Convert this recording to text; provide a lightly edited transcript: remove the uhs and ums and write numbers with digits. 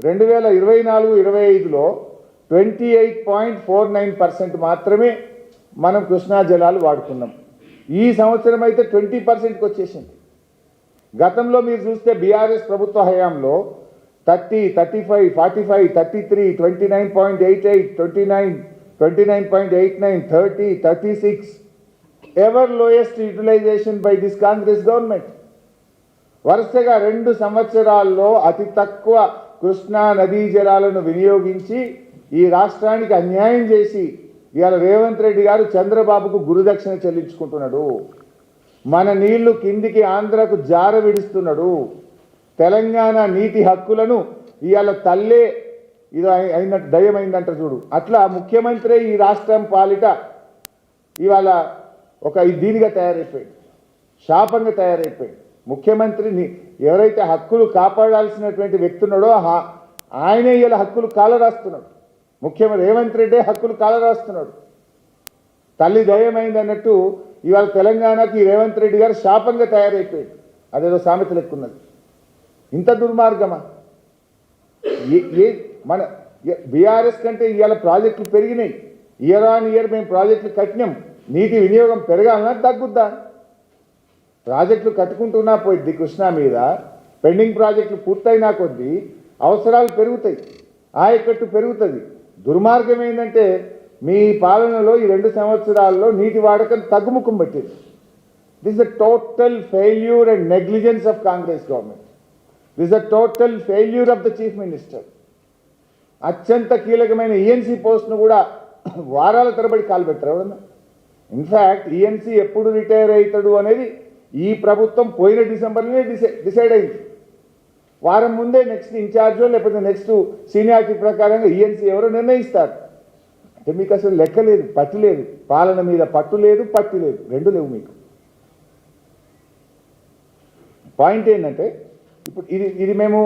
2024-25లో 28.49% మాత్రమే మనం కృష్ణా జలాలు వాడుకున్నాం. ఈ సంవత్సరం అయితే 20%కి వచ్చేసింది. గతంలో మీరు చూస్తే బీఆర్ఎస్ ప్రభుత్వ హయాంలో 30, 35, 45, 33, 29.88, 29, 29.89, 30, 36 ever lowest utilisation by this Congress government. వరుసగా 2 సంవత్సరాల్లో అతి తక్కువ కృష్ణా నదీ జలాలను వినియోగించి ఈ రాష్ట్రానికి అన్యాయం చేసి ఇవాళ రేవంత్ రెడ్డి గారు చంద్రబాబుకు గురుదక్షిణ చెల్లించుకుంటున్నాడు. మన నీళ్లు కిందికి ఆంధ్రకు జార విడుస్తున్నాడు. తెలంగాణ నీటి హక్కులను ఇవాళ తల్లే ఇది అయినట్టు దయమైందంట చూడు, అట్లా ముఖ్యమంత్రి ఈ రాష్ట్రం పాలిట ఇవాళ ఒక దీనిగా తయారైపోయాడు, శాపంగా తయారైపోయాడు. ముఖ్యమంత్రిని ఎవరైతే హక్కులు కాపాడాల్సినటువంటి వ్యక్తి ఉన్నాడో ఆయనే ఇలా హక్కులు కాలరాస్తున్నాడు. ముఖ్యమంత్రి రేవంత్ రెడ్డి హక్కులు కాలరాస్తున్నాడు. తల్లి దయమైంది అన్నట్టు ఇవాళ తెలంగాణకి రేవంత్ రెడ్డి గారు శాపంగా తయారైపోయాడు. అదేదో సామెత లెక్కున్నది. ఇంత దుర్మార్గమా? మన బీఆర్ఎస్ కంటే ఇవాళ ప్రాజెక్టులు పెరిగినాయి. ఇయర్ ఆన్ ఇయర్ మేము ప్రాజెక్టులు కట్టినాం. నీటి వినియోగం పెరగాలన్నా తగ్గుద్దా? ప్రాజెక్టులు కట్టుకుంటున్నా పోయిద్ది. కృష్ణా మీద పెండింగ్ ప్రాజెక్టులు పూర్తయినా కొద్దీ అవసరాలు పెరుగుతాయి, ఆయకట్టు పెరుగుతుంది. దుర్మార్గం ఏంటంటే మీ పాలనలో ఈ 2 సంవత్సరాల్లో నీటి వాడకం తగ్గుముఖం పట్టింది. This is a total failure and negligence of Congress government. This is a total failure of the chief minister. అత్యంత కీలకమైన ఈఎన్సీ పోస్ట్ను కూడా వారాల తరబడి కాల్పెట్టారు ఎవరన్నా. ఇన్ఫ్యాక్ట్ ఈఎన్సీ ఎప్పుడు రిటైర్ అవుతాడు అనేది ఈ ప్రభుత్వం పోయిన డిసెంబర్లోనే డిసైడ్ అయింది. వారం ముందే నెక్స్ట్ ఇన్ఛార్జో లేకపోతే నెక్స్ట్ సీనియారిటీ ప్రకారంగా ఈఎన్సీ ఎవరో నిర్ణయిస్తారు. అంటే మీకు అసలు లెక్క లేదు, పట్టు లేదు. పాలన మీద పట్టు లేదు, పట్టు లేదు, రెండు లేవు మీకు. పాయింట్ ఏంటంటే ఇప్పుడు ఇది మేము